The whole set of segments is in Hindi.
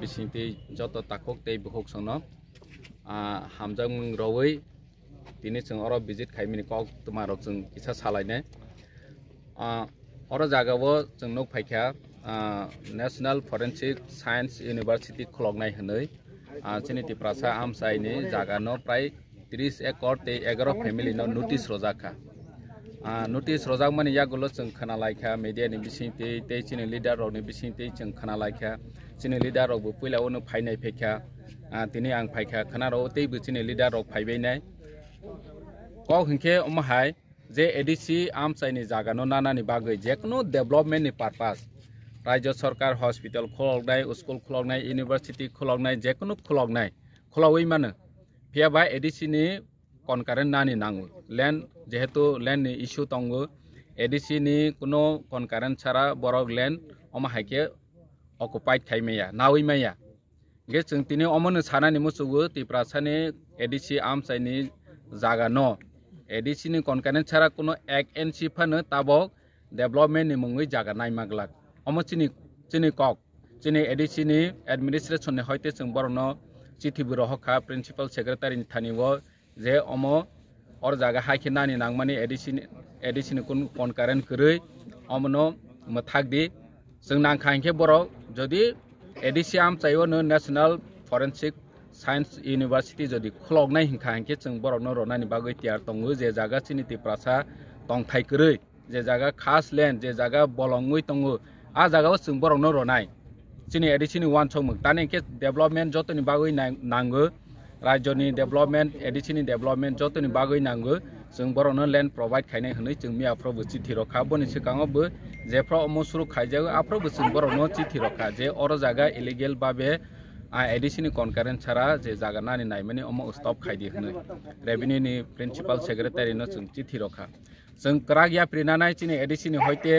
बिसिंति जत ताकक तै बुहक संनो हामजों रवै दिनै जों अर भिजिट खायमिनि कक तुमारक जों किसा सालायनाय अर जागावो जों नक फायखा नेशनल फरेंसिक साइंस यूनिवर्सिटी खुलगनाय हनै चिनिति प्रासा आमसाइनि जागानो प्राय 30 एकड़ ते 11 फेमिली नो नोटिस रोजाखा नोटिस रोजाक माने यागुलो जों खोनालायखा मीडिया नि बिसिंति ते चिनि लीडर रनि बिसिंति जों खोनालायखा चिनि लीडर रबो पहिलावनो फायनाय फेखा दिनै आं फायखा खोनारो तेबो चिनि लीडर रक फायबायनाय क हिंखे अमहाय जे एडीसी आमसाइनि जागानो नानानि बागै जेकुनु डेभलपमेन्ट नि पारपास राज्य सरकार हॉस्पिटल खुलगनाय स्कूल खुलगनाय यूनिवर्सिटी खुलगनाय जेकुनु खुलगनाय खुलावै मानो फियाबा एडीसी नि कनकारेन्ट नानि नांगो लैंड जेहेतु लैंड नि इश्यू तंगो एडीसी नि कुनो कनकारेन्ट सारा बरक लैंड अमहायके ऑक्युपाइड खायमेया नावैमाया गे जों तिनि अमनो सानानि मुसुगो तिप्रासानि एडीसी आमसाइनि जागा न एडीसी नि कनकारेन्ट सारा कुनो एक एनसी फानो ताबक डेभलपमेन्ट नि मुङै जागा नायमागलाक अमो चिनि कक चिनि एडीसी नि एडमिनिस्ट्रेशन नि हयते जों बरनो चिठी बरहखा प्रिंसिपल सेक्रेटारि नि थानिवो जे अमो और जागा हायखे नानि नांगमानि एडीसी नि कुन कनकारेन्ट करै अमनो मथागदि जों नांखांखे बरक जदि एडीसी आमसाइयो नो नेशनल फरेंसिक साइंस यूनिवर्सिटी जदि खुलगनाय हिंखा हिंखे जों बरनो रनानि बागै तियार तंगो जे जागा चिनिति प्रासा तंथाय करै जे जागा खास लैंड जे जागा बलंगै तंगो आ जागाव जों बरनो रनाय चिनि एडीसी नि वान समक तानि के डेभलपमेन्ट जतनि बागै नांगो राज्यनि डेभलपमेन्ट एडीसी नि डेभलपमेन्ट जतनि बागै नांगो जों बरनो लैंड प्रोवाइड खायनाय हनै जों मियाफ्राबो चिठी रखा बनि सिगाङावबो जेफ्रा अमसुरु खायजायो आफ्राबो जों बरनो चिठी रखा जे और जागा इलीगल बाबे एडीसी नि कनकारेन्ट सारा जे जागा नानि नायमानि अमो स्टप खायदि हनै रेवेन्यू नि प्रिंसिपल सेक्रेटारि नो जों चिठी रखा जों क्राग या प्रिनानाय चिनि एडीसी नि हयते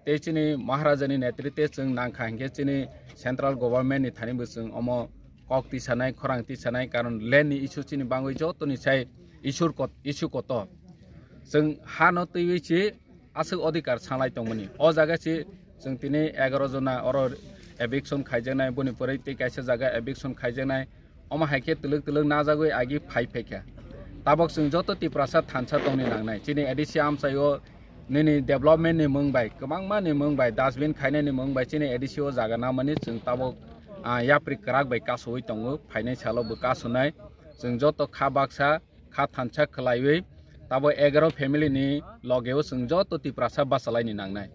ते चिनि महाराजानि नेतृत्वे जों नांखा हिंखे चिनि सेंट्रल गवर्नमेंट नि थानिबो जों अमो कक्ति सानाय खरांति सानाय कारण लैंड नि इश्यू चिनि बांगै जतनि साय इश्यू कत जों हा न तैवैछि आसो अधिकार सालाय तंमोनि अ जागासि जों तिनि 11 जना और एविक्शन खायजेनाय बनि परै ते कायसे जागा एविक्शन खायजेनाय अमा हायखे तलक नाजागै आगि फायफेखा ताबक जों जत तिप्रासा थानसा तंनि नांनाय चिनि एडीसी आमसायो निनि डेभलपमेन्ट नि मंबाय गोबांमा नि मंबाय डास्टबिन खायनाय नि मंबाय चिनि एडीसी ओ जागा ना माने जों ताबक याप्रि क्राक बाय कासोय तंगो फायनाय सालबो कासोनाय जों जत खा बाक्सा खा थानसा खलायबै ताबो 11 फेमिली नि लगेव जों जत तिप्रासा बासालायनि नांनाय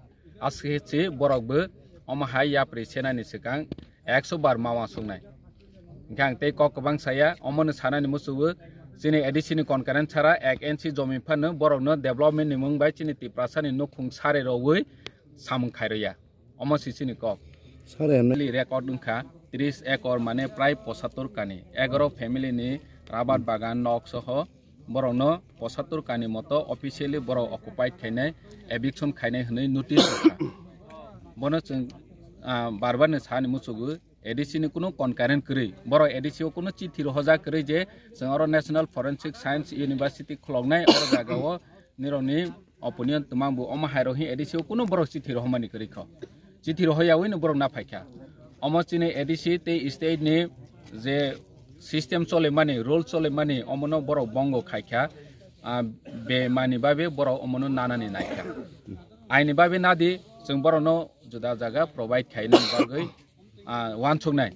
आसखेछि बरकबो अमहाय याप्रि सेनानि सिगां 100 बार मावा संनाय गां ते ककबां साया अमनो सानानि मुसुबो चिनि एडीसी नि कनकारेन्ट सारा 1 एनसी जमी फानो बरकनो डेभलपमेन्ट नि मुंबाय चिनि तिप्रासानि नखुं सारे रवै सामुं खायरया अमसिसिनि कक सारे रेकर्ड उनखा 30 एकड़ माने प्राय 75 कानि 11 फेमिली नि राबार बागान नक सह बरनो 75 कानि मतो ऑफिशियली बरो ऑक्युपाइड खायनाय एविक्शन खायनाय हनै नोटिस बनो जों बारबारनो सानि मुसुगु एडीसी नि कुनो कनकारेन्ट करै बरो एडीसी ओ कुनो चिठी रहजा करै जे जों और नेशनल फरेंसिक साइंस यूनिवर्सिटी खुलगनाय और जागाव निरनि ओपिनियन तमांबो अमहाय रहि एडीसी ओ कुनो बरो चिठी रहमानि करै ख चिठी रहयावै न बरो ना फायखा अमचिनि एडीसी ते स्टेट नि जे सिस्टेम चले माने रूल चले माने अमनो बरो बंगो खायखा बे मानि बाबे बरो अमनो नानानि नायखा आइनि बाबे नादि जों बरनो जुदा जागा प्रोवाइड खायनाय बागै वान संनाय